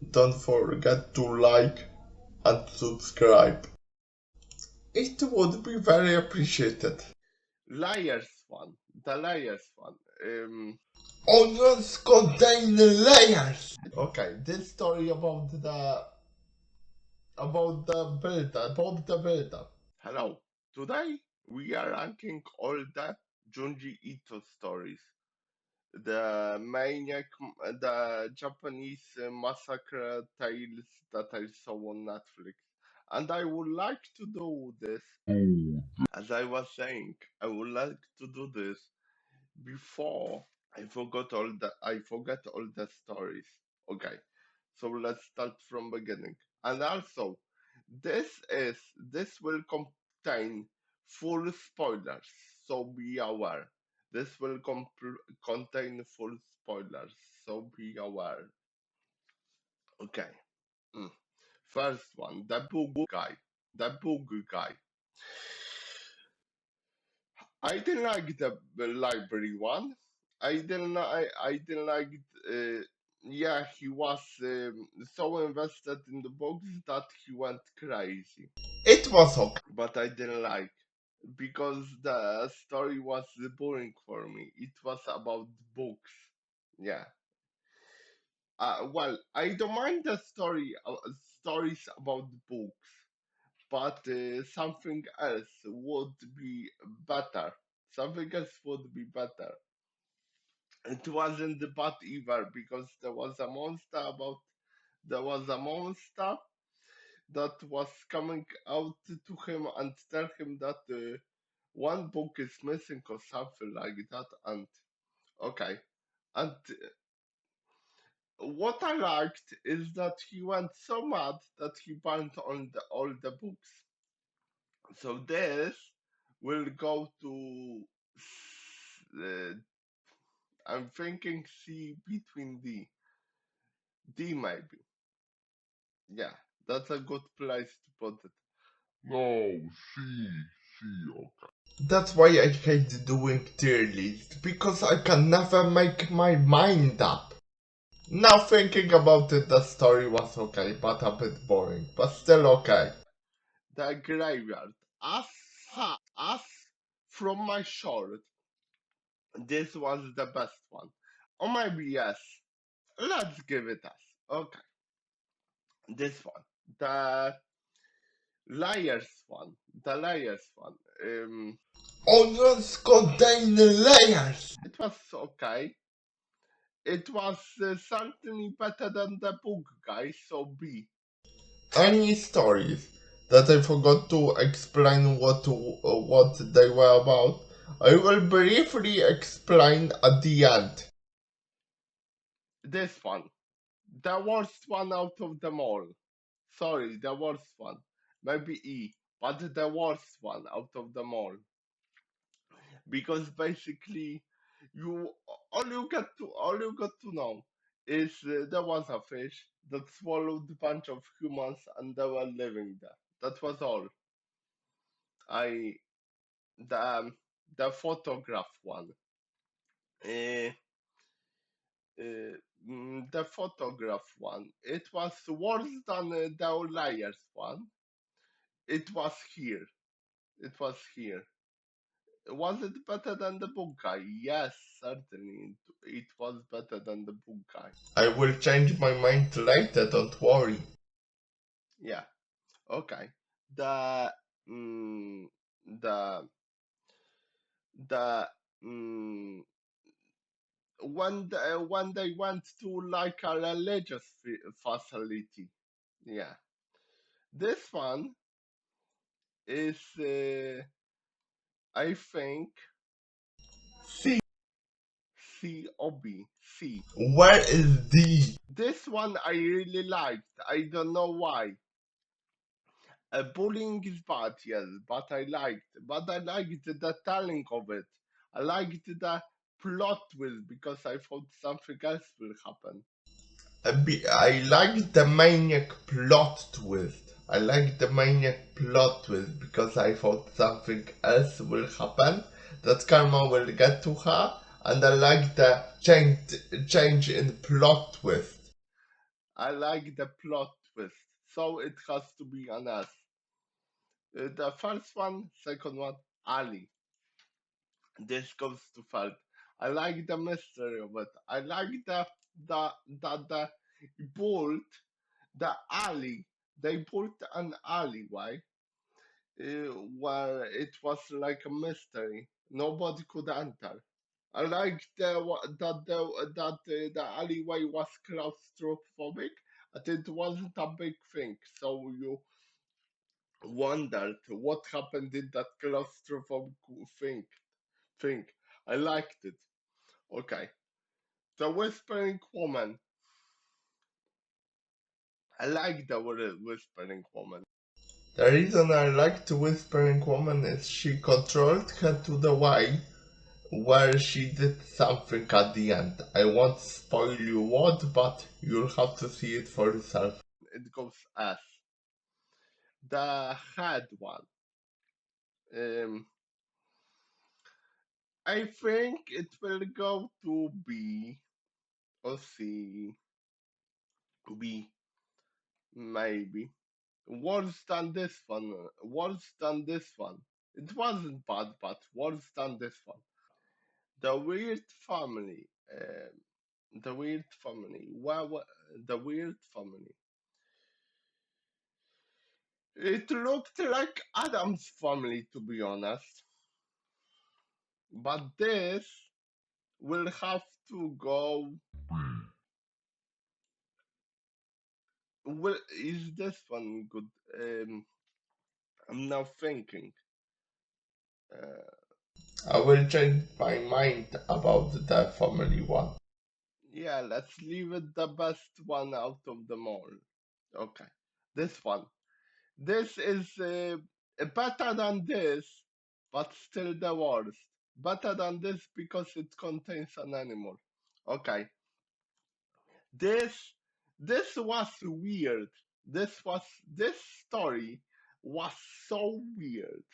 Don't forget to like and subscribe. It would be very appreciated. Liars one. The liars one. Onions contain layers. Okay, this story about the builder. Hello. Today we are ranking all the Junji Ito stories. The maniac, the Japanese massacre tales that I saw on Netflix. And I would like to do this, as I was saying, I would like to do this before I forget all the stories. Okay, so let's start from beginning. And also, this will contain full spoilers, so be aware. This will contain full spoilers, so be aware. Okay. Mm. First one, the book guy. The book guy. I didn't like the library one. I didn't like. Uh, yeah, he was so invested in the books that he went crazy. It was okay. But I didn't like because the story was boring for me. It was about books. Yeah. Well, I don't mind the stories about books, but something else would be better. Something else would be better. It wasn't bad either because there was a monster that was coming out to him and tell him that one book is missing or something like that. And okay, and what I liked is that he went so mad that he burned on all the books. So this will go to uh, I'm thinking C between D maybe. Yeah, that's a good place to put it. No, okay. That's why I hate doing tier lists, because I can never make my mind up. Now thinking about it, the story was okay, but a bit boring, but still okay. The graveyard. As from my short, this was the best one. Or maybe yes. Let's give it us. Okay. This one. The liars one. The liars one. Onions contain layers. It was okay. It was certainly better than the book, guys. So B. Any stories that I forgot to explain what they were about, I will briefly explain at the end. This one. The worst one out of them all. Sorry, the worst one. Maybe E, but the worst one out of them all. Because basically, you all you got to know is there was a fish that swallowed a bunch of humans and they were living there. That was all. I the the photograph one. Uh, the photograph one. It was worse than the liars one. It was here. It was here. Was it better than the book guy? Yes, certainly. It was better than the book guy. I will change my mind later, don't worry. Yeah. Okay. The mm, the the mm, when they went to like a religious facility. Yeah. This one is I think C. C or B. C. Where is D? This one I really liked. I don't know why. Bullying is bad, yes, but I liked the telling of it. I liked the plot twist because I thought something else will happen. I like the maniac plot twist. I like the maniac plot twist because I thought something else will happen, that karma will get to her, and I like the change in plot twist. I like the plot twist, so it has to be an S. The first one, second one, Ali. This goes to third. I like the mystery of it. I like the built the alley. They built an alleyway where it was like a mystery. Nobody could enter. I like the alleyway was claustrophobic, and it wasn't a big thing. So you wondered what happened in that claustrophobic thing. Thing. I liked it. Okay. The Whispering Woman. I like the Whispering Woman. The reason I liked the Whispering Woman is she controlled her to the way where she did something at the end. I won't spoil you what, but you'll have to see it for yourself. It goes as the head one. Um, I think it will go to B or C. B, maybe. Worse than this one. Worse than this one. It wasn't bad, but worse than this one. The Weird Family. The Weird Family. The Weird Family. It looked like Adam's Family, to be honest. But this will have to go. Well, is this one good? I'm now thinking. I will change my mind about the family one. Yeah, let's leave it the best one out of them all. Okay, this one. This is better than this, but still the worst. Better than this because it contains an animal. Okay, this this was weird. This story was so weird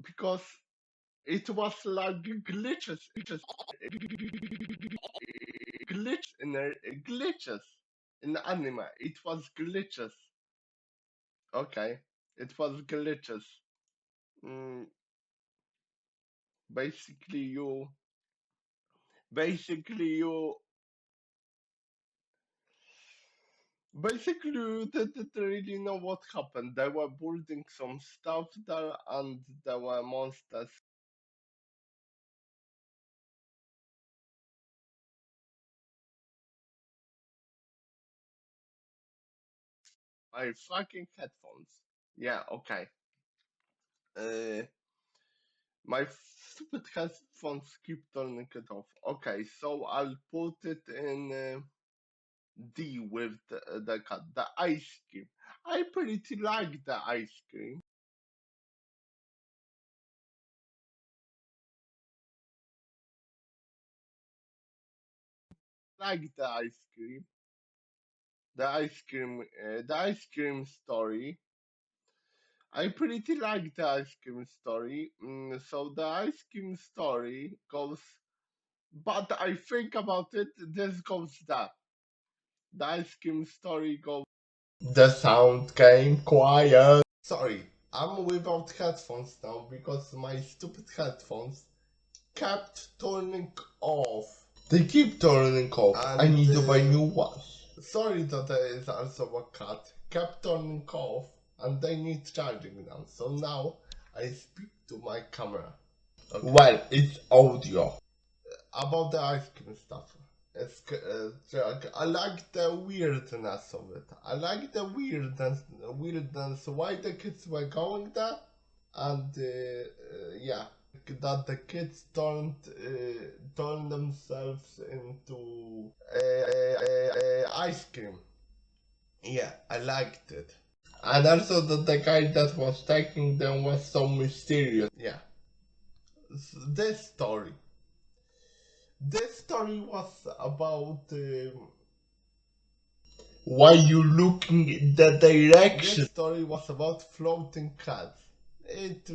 because it was like glitches in anime. It was glitches. Okay, it was glitches. Mm, basically, basically you, basically you didn't really know what happened. They were building some stuff there, and there were monsters. My fucking headphones. Yeah, okay. Uh, my stupid headphones keep turning it off. Okay, so I'll put it in D with the cut. The ice cream. I pretty like the ice cream. Like the ice cream. The ice cream story. I pretty like the ice cream story. So the ice cream story goes, but I think about it, this goes that. The ice cream story goes. The sound came quiet. Sorry, I'm without headphones now because my stupid headphones kept turning off. They keep turning off. And I need to buy new ones. Sorry that there is also a cat. Kept turning off and they need charging now. So now I speak to my camera. Okay. Well, it's audio. About the ice cream stuff. I like the weirdness of it. I like the weirdness why the kids were going there, and yeah, that the kids turned themselves into ice cream. Yeah, I liked it, and also that the guy that was taking them was so mysterious. Yeah, this story. This story was about why you looking in the direction. This story was about floating cats. It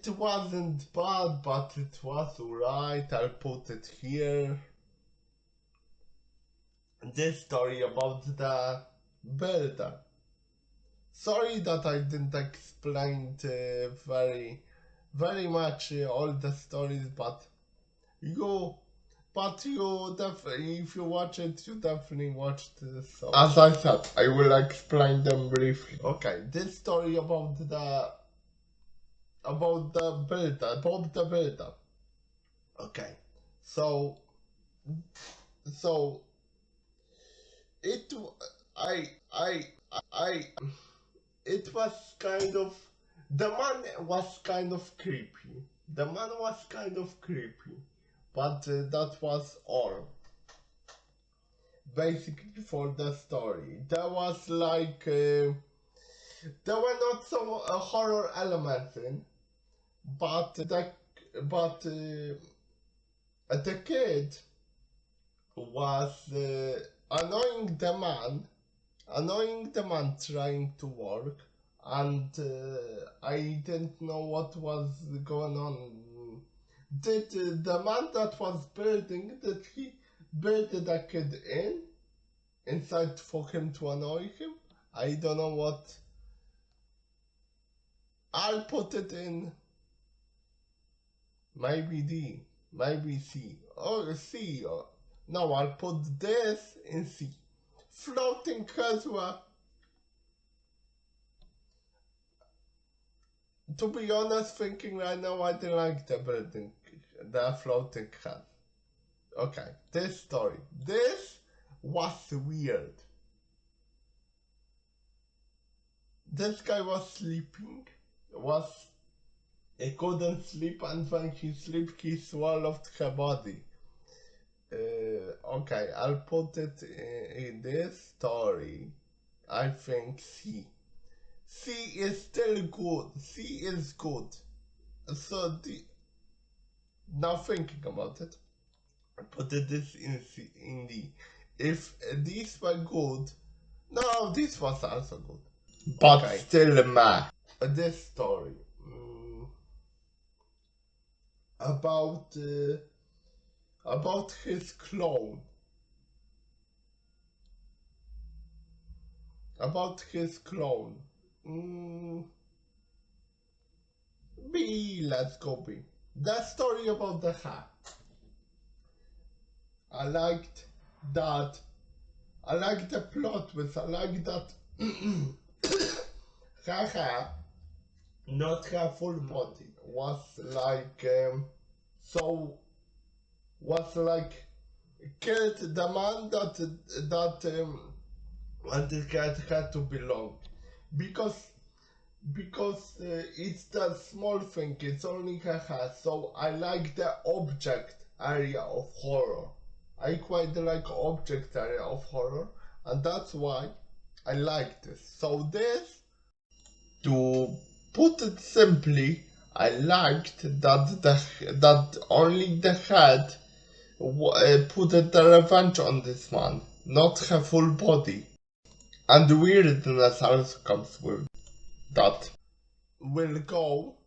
wasn't bad, but it was alright. I'll put it here. this story about the builder. Sorry that I didn't explain very much all the stories, but you definitely, if you watch it, you definitely watched the story. As I said, I will explain them briefly. Okay, this story about the builder. Okay, so so it I it was kind of the man was kind of creepy. The man was kind of creepy, but that was all. Basically, for the story, there was there were not some horror elements in, but but the kid was annoying the man trying to work, and I didn't know what was going on. Did the man that was did he build the kid inside for him to annoy him? I don't know what. I'll put it in maybe D, maybe C, or C. No, I'll put this in C. Floating heads were, to be honest, thinking right now, I don't like the floating head. Okay, this story. This was weird. This guy was sleeping, he couldn't sleep, and when he slept, he swallowed her body. Okay, I'll put it in this story. I think C. C is still good. C is good. So now thinking about it, I put this in C, in D. If these were good, no, this was also good. But okay. Still meh. This story about his clone. About his clone. B, let's go B. That story about the hat. I liked that. I like the plot twist. I like that. Haha, not her full body was like was like killed the man that and the cat had to belong, because it's the small thing, it's only haha. So I like the object area of horror. I quite like object area of horror, and that's why I like this. So this, to put it simply, I liked that only the head put the revenge on this man, not her full body. And the weirdness also comes with that. Will go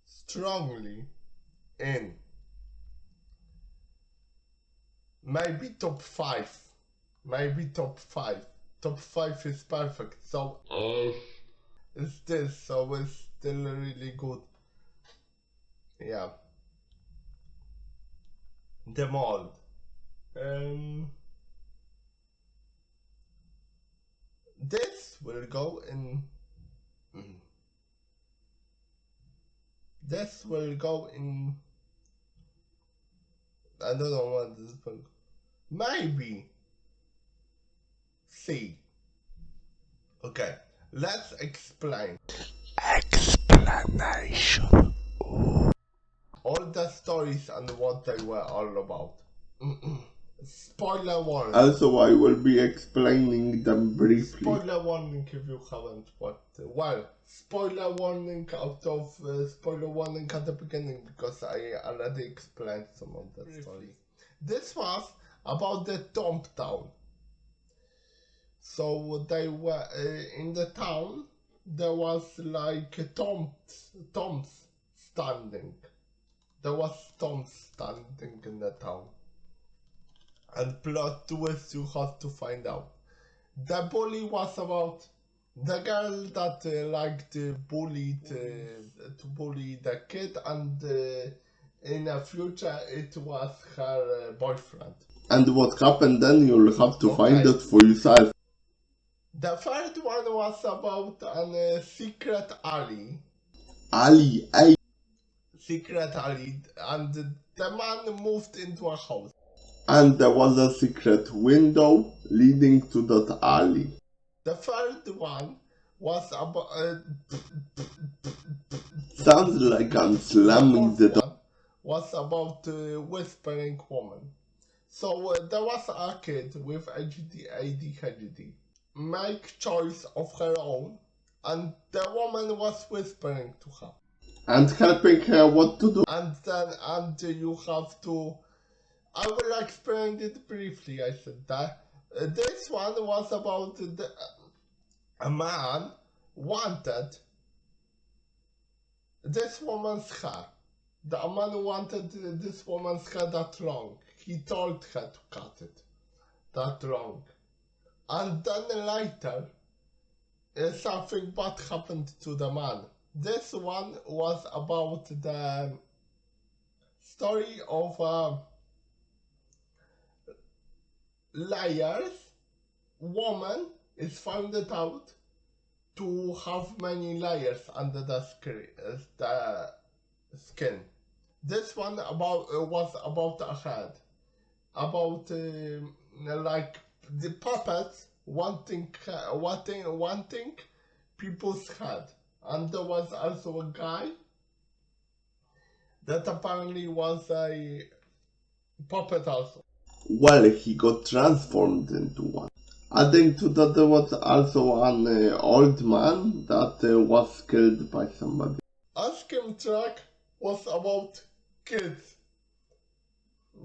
strongly in maybe top 5. Maybe top 5. Top 5 is perfect. So it's this, so it's still really good. Yeah. The mold. This will go in. This will go in. I don't know what this will. Maybe C. Okay, let's explain. Explanation. All the stories and what they were all about. Spoiler warning. Also, I will be explaining them briefly. Spoiler warning if you haven't watched. Well, spoiler warning out of spoiler warning at the beginning, because I already explained some of the stories. This was about the Tomb Town. So they were in the town. There was like tombs standing. There was tombs standing in the town. And plot twist you have to find out. The bully was about the girl that liked to bully the kid, and in the future it was her boyfriend. And what happened then, you'll have to find it for yourself. The third one was about a secret alley. Secret alley, and the man moved into a house. And there was a secret window leading to that alley. The third one was about. Sounds like I'm slamming the door. Was about whispering woman. So there was a kid with ADHD. Make choice of her own, and the woman was whispering to her. And helping her what to do. And you have to. I will explain it briefly. I said that this one was about a man wanted this woman's hair. The man wanted this woman's hair that long. He told her to cut it that long. And then later, something bad happened to the man. This one was about the story of liars. Woman is found out to have many layers under the skin. This one was about a head, about like the puppets wanting people's head, and there was also a guy that apparently was a puppet also. Well, he got transformed into one. Adding to that, there was also an old man that was killed by somebody. A skim track was about kids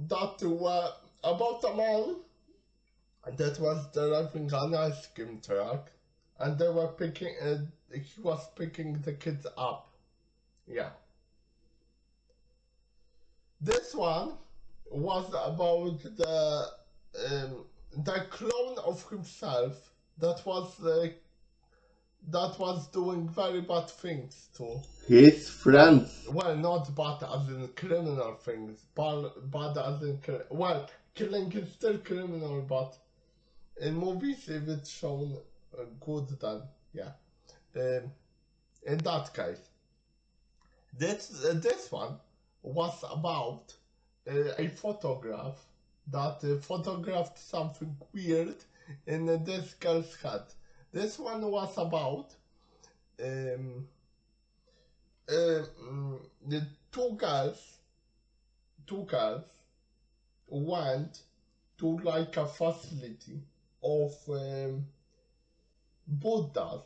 that were about a man that was driving an ice cream truck, and they were picking. He was picking the kids up. Yeah. This one was about the clone of himself that was doing very bad things to his friends. Well, not bad as in criminal things, bad as in well, killing is still criminal, but in movies if it's shown good, then yeah. In that case, this one was about a photograph that photographed something weird in this girl's head. This one was about the two girls went to like a facility of Buddhas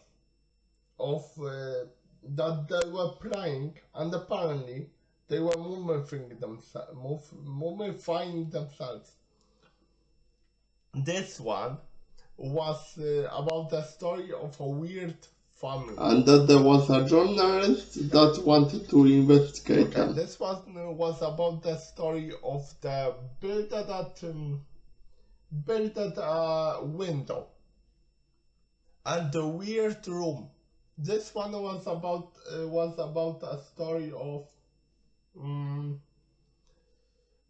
that they were praying, and apparently they were mummifying themselves. This one was about the story of a weird family. And that there was a journalist that wanted to investigate them. This one was about the story of the builder that built a window and the weird room. This one was about a story of.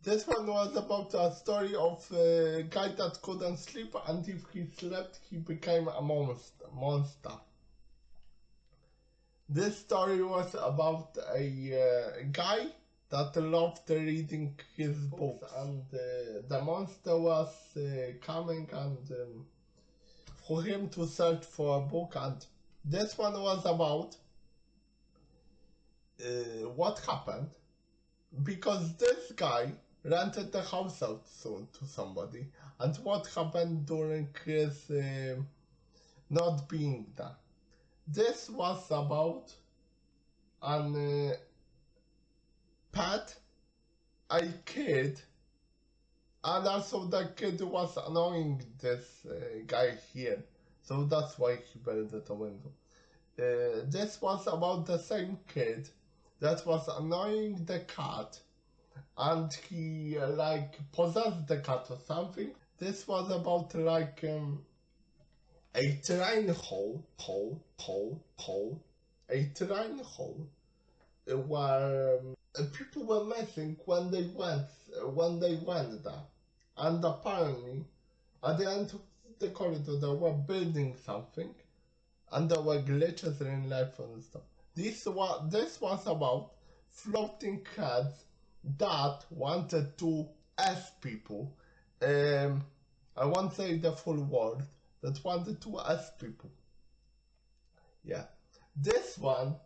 This one was about a story of a guy that couldn't sleep, and if he slept, he became a monster. This story was about a guy that loved reading his books, and the monster was coming and for him to search for a book. And this one was about what happened because this guy rented the house out to somebody, and what happened during his not being there. This was about an pet, a kid, and also the kid was annoying this guy here, so that's why he built a window. This was about the same kid that was annoying the cat, and he like possessed the cat or something. This was about like a train hole, a train hole where people were missing when they went there, and apparently at the end of the corridor they were building something, and there were glitches in life and stuff. This was about floating heads that wanted to ask people. I won't say the full word. That wanted to ask people. Yeah, this one,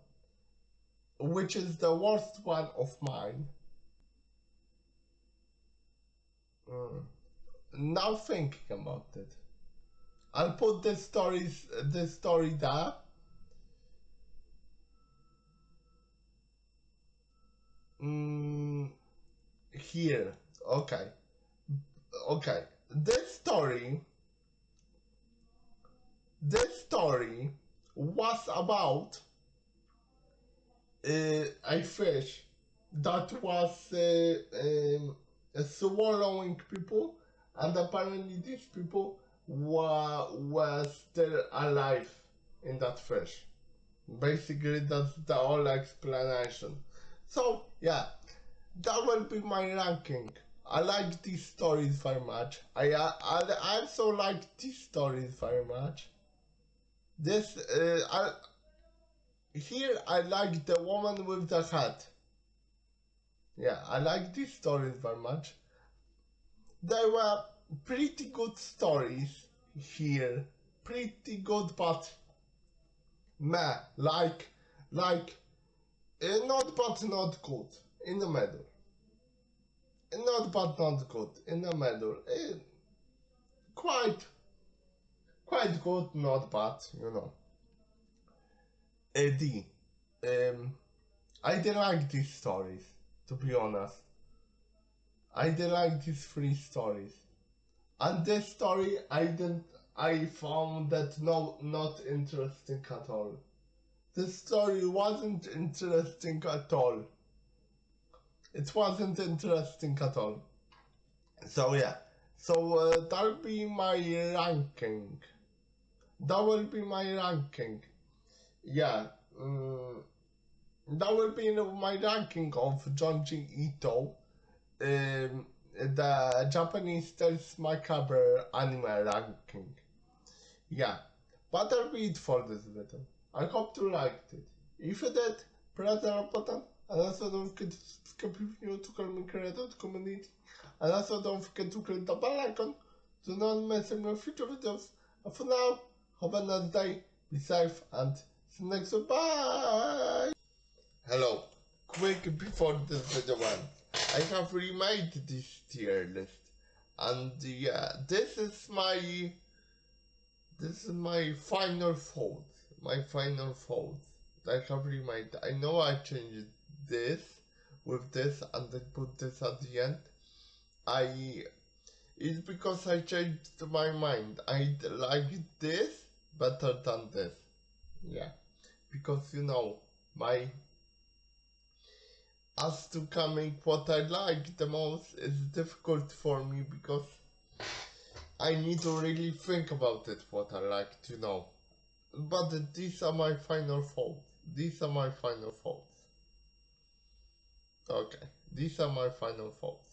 which is the worst one of mine. Now thinking about it, I'll put this story there. Here. Okay. This story was about a fish that was swallowing people, and apparently these people were still alive in that fish. Basically, that's the whole explanation. So, yeah, that will be my ranking. I like these stories very much. I also like these stories very much. Here I like the woman with the hat. Yeah, I like these stories very much. There were pretty good stories here. Pretty good, but meh, like, not bad, not good. In the middle. Not bad, not good. In the middle. Quite good, not bad, you know. D. I didn't like these stories, to be honest. I didn't like these three stories. And this story, I found that not interesting at all. This story wasn't interesting at all. It wasn't interesting at all. So yeah. So that'll be my ranking. That will be my ranking. Yeah. That will be my ranking of Junji Ito. The Japanese Maccabre anime ranking. Yeah. But that'll be it for this video. I hope you liked it. If you did, press the like button, and also don't forget to subscribe if you're new to Calm Creative Community, and also don't forget to click the bell icon to not miss any more future videos. And for now, have a nice day, be safe, and see you next time. Bye! Hello. Quick before this video ends, I have remade this tier list, and yeah, this is my final thoughts. My final thoughts. I have remade. I know I changed this with this and then put this at the end. It's because I changed my mind. I like this better than this. Yeah. Because you know, as to coming what I like the most is difficult for me because I need to really think about it what I like to know. But these are my final thoughts. Okay, these are my final thoughts.